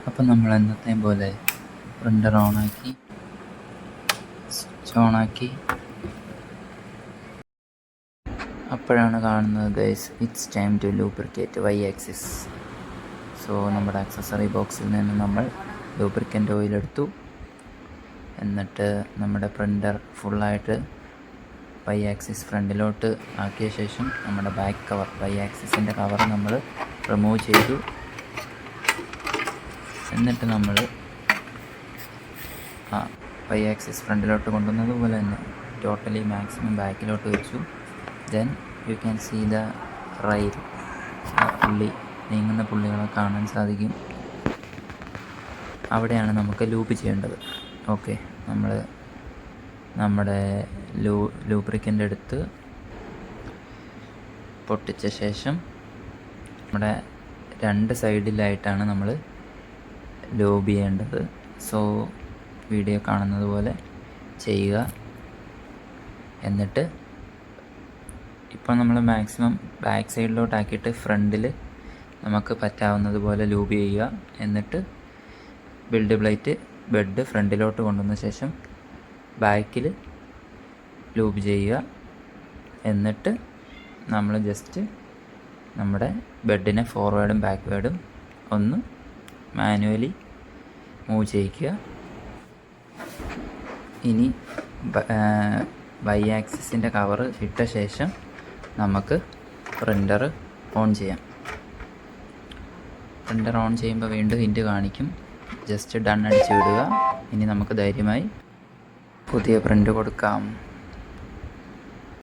അപ്പം നമ്മൾ എന്നത്തെയും പോലെ പ്രിൻ്റർ ഓണാക്കി സ്വിച്ച് ഓണാക്കി അപ്പോഴാണ് കാണുന്നത് guys, it's time to lubricate Y axis. So നമ്മുടെ ആക്സസറി ബോക്സിൽ നിന്ന് നമ്മൾ ലൂബ്രിക്കൻ്റ് ഓയിൽ എടുത്തു. എന്നിട്ട് നമ്മുടെ പ്രിൻ്റർ ഫുള്ളായിട്ട് വൈ ആക്സിസ് ഫ്രണ്ടിലോട്ട് ആക്കിയ ശേഷം നമ്മുടെ ബാക്ക് കവർ, വൈ ആക്സിസിൻ്റെ കവർ നമ്മൾ റിമൂവ് ചെയ്തു. എന്നിട്ട് നമ്മൾ വൈ ആക്സിസ് ഫ്രണ്ടിലോട്ട് കൊണ്ടുവന്നത് പോലെ തന്നെ ടോട്ടലി മാക്സിമം ബാക്കിലോട്ട് വെച്ചു. Then you can see the rail, ആ പുള്ളി നീങ്ങുന്ന പുള്ളികളെ കാണാൻ സാധിക്കും. അവിടെയാണ് നമുക്ക് ലൂപ്പ് ചെയ്യേണ്ടത്. ഓക്കെ, നമ്മൾ നമ്മുടെ ലൂബ്രിക്കൻ്റ് എടുത്ത് പൊട്ടിച്ച ശേഷം നമ്മുടെ രണ്ട് സൈഡിലായിട്ടാണ് നമ്മൾ ലൂബ് ചെയ്യേണ്ടത്. സോ വീഡിയോ കാണുന്നത് പോലെ ചെയ്യുക. എന്നിട്ട് ഇപ്പോൾ നമ്മൾ മാക്സിമം ബാക്ക് സൈഡിലോട്ടാക്കിയിട്ട് ഫ്രണ്ടിൽ നമുക്ക് പറ്റാവുന്നത് പോലെ ലൂബ് ചെയ്യുക. എന്നിട്ട് ബിൽഡ് പ്ലേറ്റ് ബെഡ് ഫ്രണ്ടിലോട്ട് കൊണ്ടുവന്ന ശേഷം ബാക്കിൽ ലൂബ് ചെയ്യുക. എന്നിട്ട് നമ്മൾ ജസ്റ്റ് നമ്മുടെ ബെഡിനെ ഫോർവേഡും ബാക്ക്വേഡും ഒന്ന് മാനുവലി മൂവ് ചെയ്യിക്കുക. ഇനി വൈ ആക്സിസിൻ്റെ കവർ ഇട്ട ശേഷം നമുക്ക് പ്രിൻ്റർ ഓൺ ചെയ്യാം. പ്രിൻ്റർ ഓൺ ചെയ്യുമ്പോൾ വീണ്ടും ഹിൻ്റ് കാണിക്കും, ജസ്റ്റ് ഡൺ അടിച്ച് വിടുക. ഇനി നമുക്ക് ധൈര്യമായി പുതിയ പ്രിൻ്റ് കൊടുക്കാം.